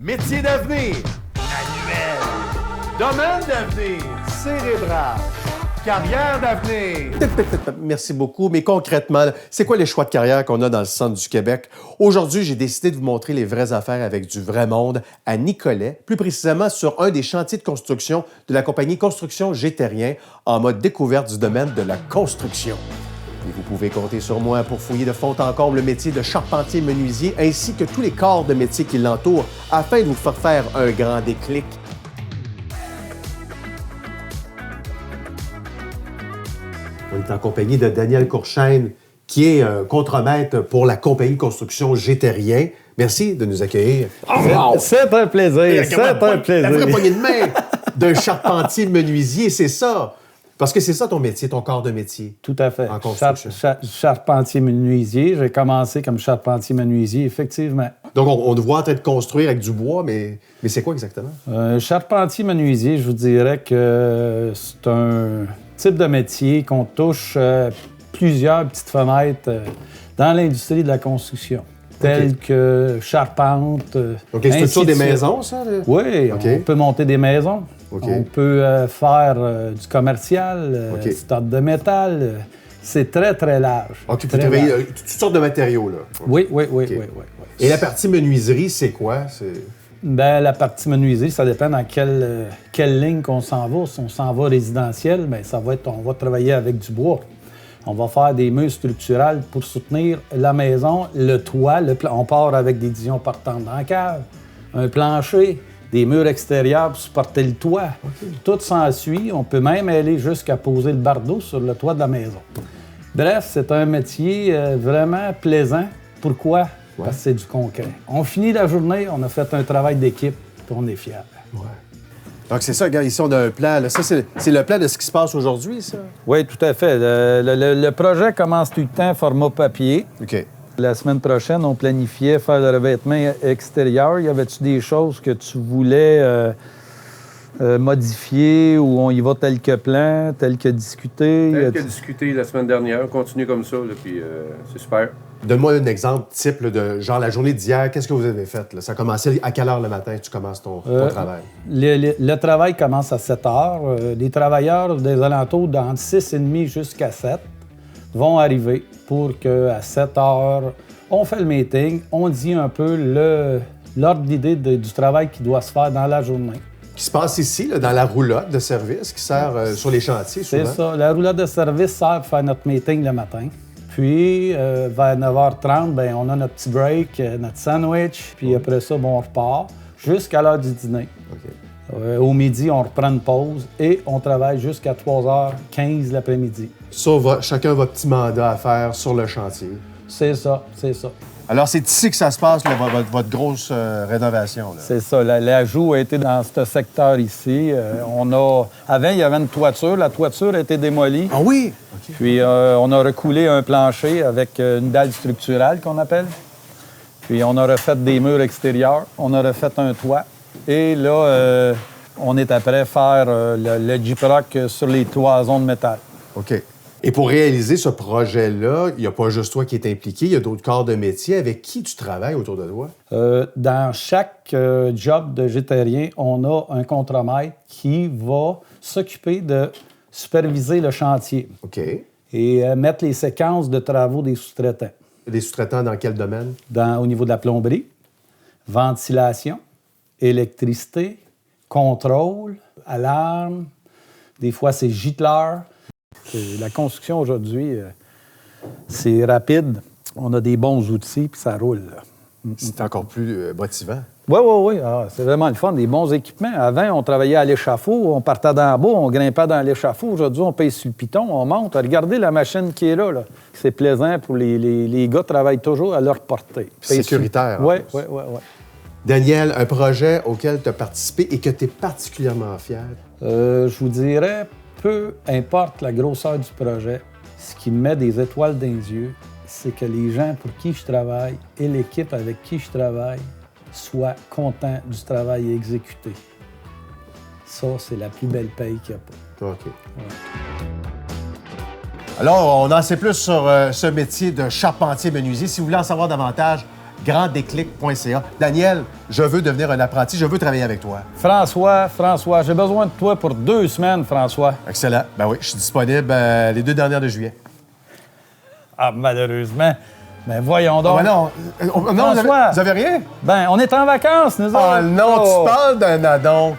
Métier d'avenir, manuel. Domaine d'avenir, cérébral. Carrière d'avenir. Merci beaucoup. Mais concrètement, c'est quoi les choix de carrière qu'on a dans le centre du Québec? Aujourd'hui, j'ai décidé de vous montrer les vraies affaires avec du vrai monde à Nicolet, plus précisément sur un des chantiers de construction de la compagnie Construction Gétérien en mode découverte du domaine de la construction. Et vous pouvez compter sur moi pour fouiller de fond en comble le métier de charpentier-menuisier ainsi que tous les corps de métier qui l'entourent afin de vous faire un grand déclic. On est en compagnie de Daniel Courchaine, qui est contremaître pour la compagnie Construction Gétérien. Merci de nous accueillir. C'est un plaisir, c'est un plaisir. La vraie poignée de main d'un charpentier-menuisier, c'est ça. Parce que c'est ça ton métier, ton corps de métier. Tout à fait. En construction. Charpentier-menuisier. J'ai commencé comme charpentier-menuisier, effectivement. Donc, on te voit en train de construire avec du bois, mais c'est quoi exactement? Charpentier-menuisier, je vous dirais que c'est un type de métier qu'on touche plusieurs petites fenêtres dans l'industrie de la construction, telles que charpente. Donc, les structures des maisons, ça? Oui, on peut monter des maisons. On peut faire du commercial, stock de métal. C'est très, très large. OK, tu peux travailler toutes sortes de matériaux, là. Oui. Et la partie menuiserie, c'est quoi? Bien, la partie menuiserie, ça dépend dans quelle ligne qu'on s'en va. Si on s'en va résidentiel, bien, on va travailler avec du bois. On va faire des murs structurels pour soutenir la maison, le toit. On part avec des disions portantes dans la cave, un plancher, des murs extérieurs pour supporter le toit. Tout s'ensuit. On peut même aller jusqu'à poser le bardeau sur le toit de la maison. Bref, c'est un métier vraiment plaisant. Pourquoi? Parce que c'est du concret. On finit la journée, on a fait un travail d'équipe, puis on est fiers. Ouais. Donc, c'est ça, regarde, ici, on a un plan. Là. Ça, c'est le plan de ce qui se passe aujourd'hui, ça? Oui, tout à fait. Le projet commence tout le temps format papier. OK. La semaine prochaine, on planifiait faire le revêtement extérieur. Y avait-tu des choses que tu voulais modifier ou on y va tel que plan, tel que discuté? Tel que discuté la semaine dernière. On continue comme ça, là, puis c'est super. Donne-moi un exemple type là, de genre la journée d'hier. Qu'est-ce que vous avez fait? Là? Ça a commencé à quelle heure le matin tu commences ton travail? Le travail commence à 7 heures. Les travailleurs des alentours d'entre 6h30 jusqu'à 7 vont arriver pour qu'à 7 heures, on fait le meeting, on dit un peu l'ordre d'idée du travail qui doit se faire dans la journée. Qui se passe ici, là, dans la roulotte de service qui sert sur les chantiers, souvent. C'est ça. La roulotte de service sert pour faire notre meeting le matin. Puis, vers 9h30, bien, on a notre petit break, notre sandwich. Puis après ça, bon, on repart jusqu'à l'heure du dîner. Okay. Au midi, on reprend une pause et on travaille jusqu'à 3h15 l'après-midi. Ça, chacun a votre petit mandat à faire sur le chantier. C'est ça, c'est ça. Alors, c'est ici que ça se passe, là, votre grosse rénovation. Là. C'est ça. L'ajout a été dans ce secteur ici. Avant, il y avait une toiture. La toiture a été démolie. Ah oui? Okay. Puis, on a recoulé un plancher avec une dalle structurale qu'on appelle. Puis, on a refait des murs extérieurs. On a refait un toit. Et là, on est après faire le gyproc sur les cloisons de métal. OK. Et pour réaliser ce projet-là, il n'y a pas juste toi qui est impliqué, il y a d'autres corps de métier. Avec qui tu travailles autour de toi? Dans chaque job de gétérien, on a un contremaître qui va s'occuper de superviser le chantier. OK. Et mettre les séquences de travaux des sous-traitants. Des sous-traitants dans quel domaine? Au niveau de la plomberie, ventilation, électricité, contrôle, alarme. Des fois, c'est gicleur. La construction aujourd'hui, c'est rapide. On a des bons outils, puis ça roule. C'est encore plus motivant. Oui. Ah, c'est vraiment le fun, des bons équipements. Avant, on travaillait à l'échafaud, on partait d'en bas, on grimpait dans l'échafaud. Aujourd'hui, on pèse sur le piton, on monte. Regardez la machine qui est là. C'est plaisant pour les gars travaillent toujours à leur portée. Sécuritaire. Oui. Daniel, un projet auquel tu as participé et que tu es particulièrement fier? Je vous dirais, peu importe la grosseur du projet, ce qui me met des étoiles dans les yeux, c'est que les gens pour qui je travaille et l'équipe avec qui je travaille soient contents du travail exécuté. Ça, c'est la plus belle paye qu'il n'y a pas. OK. Ouais. Alors, on en sait plus sur ce métier de charpentier-menuisier. Si vous voulez en savoir davantage, granddéclic.ca. Daniel, je veux devenir un apprenti, je veux travailler avec toi. François, j'ai besoin de toi pour 2 semaines, François. Excellent. Ben oui, je suis disponible les 2 dernières de juillet. Ah, malheureusement. Ben voyons donc. Ah, ben non, non François. vous avez rien? Ben, on est en vacances, nous Ah autres. non, Oh. tu parles d'un addon.